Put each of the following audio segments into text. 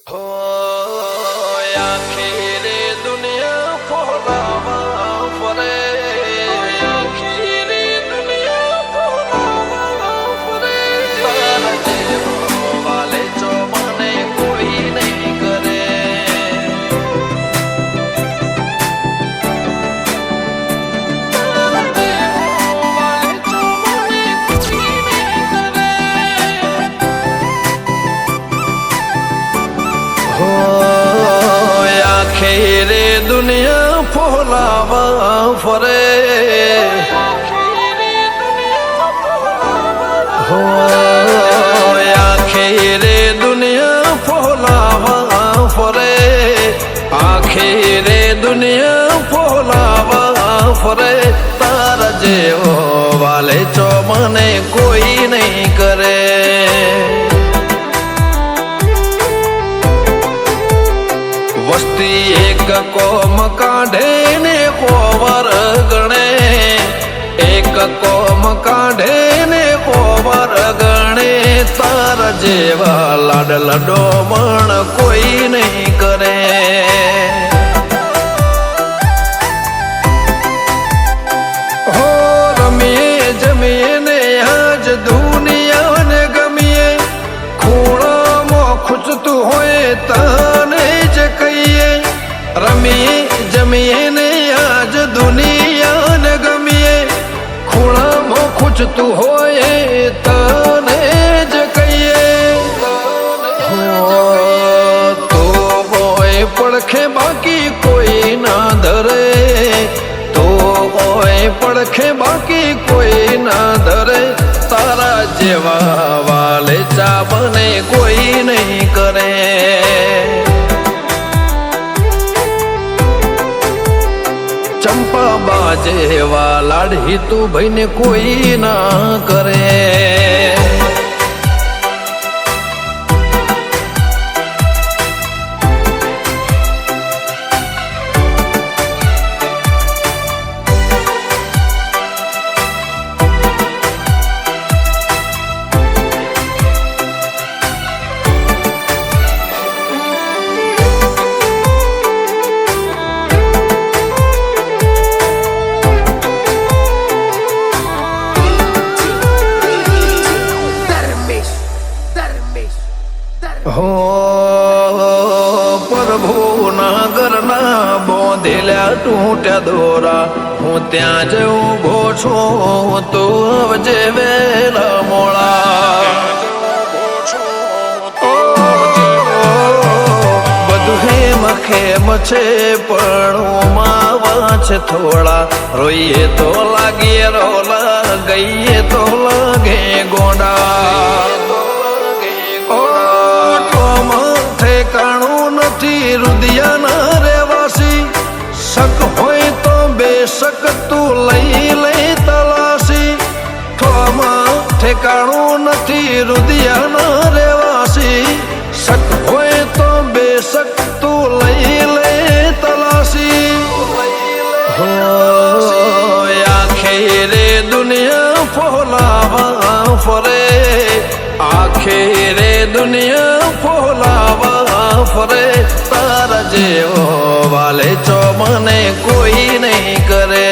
हो आखिरी दुनिया फोलावा फरे आखिरी दुनिया फोलावा फरे तारा जेवो वाले जो मने कोई नहीं करे तारा जेवो वाले जो मने कोई नहीं करे हो आखिरी दुनिया फोलावा फरे हो आखिरी दुनिया फोलावा फरे आखिरी दुनिया फोलावा फरे तारा जेवो वाले चो मने कोई नहीं करे वस्ती एक कोम काढ़े ने कोवर गणे एक कोम काढ़े ने कोवर गणे तार जेवा लाड लडो मण कोई नहीं करे हो रमिए जमिए ने आज दुनिया ने गमिए खूणा मो खुचतु होए तने ज कहिए रमिए जमिए ने आज दुनिया ने गमिए खूणा मो खुचतु होए तने ज कहिए तो होए पड़खे बाकी कोई ना धरे तो होए पड़खे बाकी कोई ना धरे तारा जेवा वाले चाबने कोई नहीं करे चंपा बाजे वालाड़ी तू भाई ने कोई ना करे हो प्रभु नागर ना बोंधेल्या टूट्या दोरा हूँ त्या ज उभो छो तो अवजे वेला मोळा બધું હેમ ખેમ છે પણ માવા છે થોડા રોઈએ તો લાગીએ રોલા ગઈએ તો લાગે ગોંડા ઠેકાણું નથી રુદિયાના રહેવાસી શક હોય તો બેશક તું લઈ લે તલાસી થોમાં ઠેકાણું નથી રુદિયાના રહેવાસી શક હોય તો બેશક તું લઈ લે તલાસી હો આખેરે દુનિયા ફોલાવા ફરે आखिरे दुनिया फोलावा फरे तारा जेवो वाले चो मने कोई नहीं करे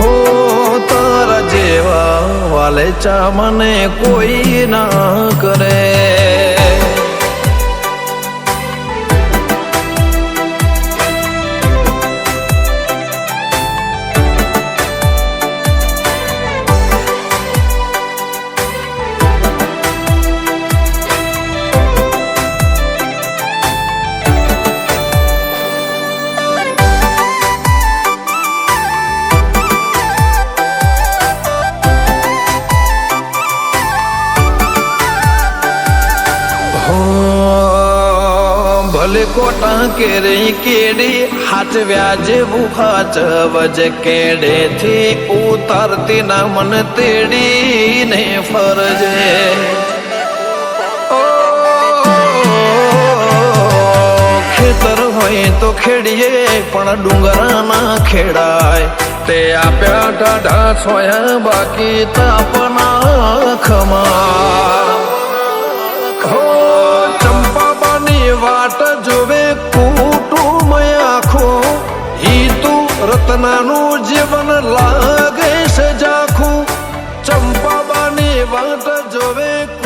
हो तारा जेवा वाले चा मने कोई ना करे भले कोटा केरे केड़ी हाथ व्याजे बुखाच वज केड़े थी उतारती ना मन तेड़ी ने फरजे ओ खेतर होए तो खेड़िए पण डूंगरा ना खेड़ाय ते आप्या ढाढा सोया बाकी तापना खमा રત્નાનું જીવન લાગે છે જાખું ચંપાબાની વાટ જોવે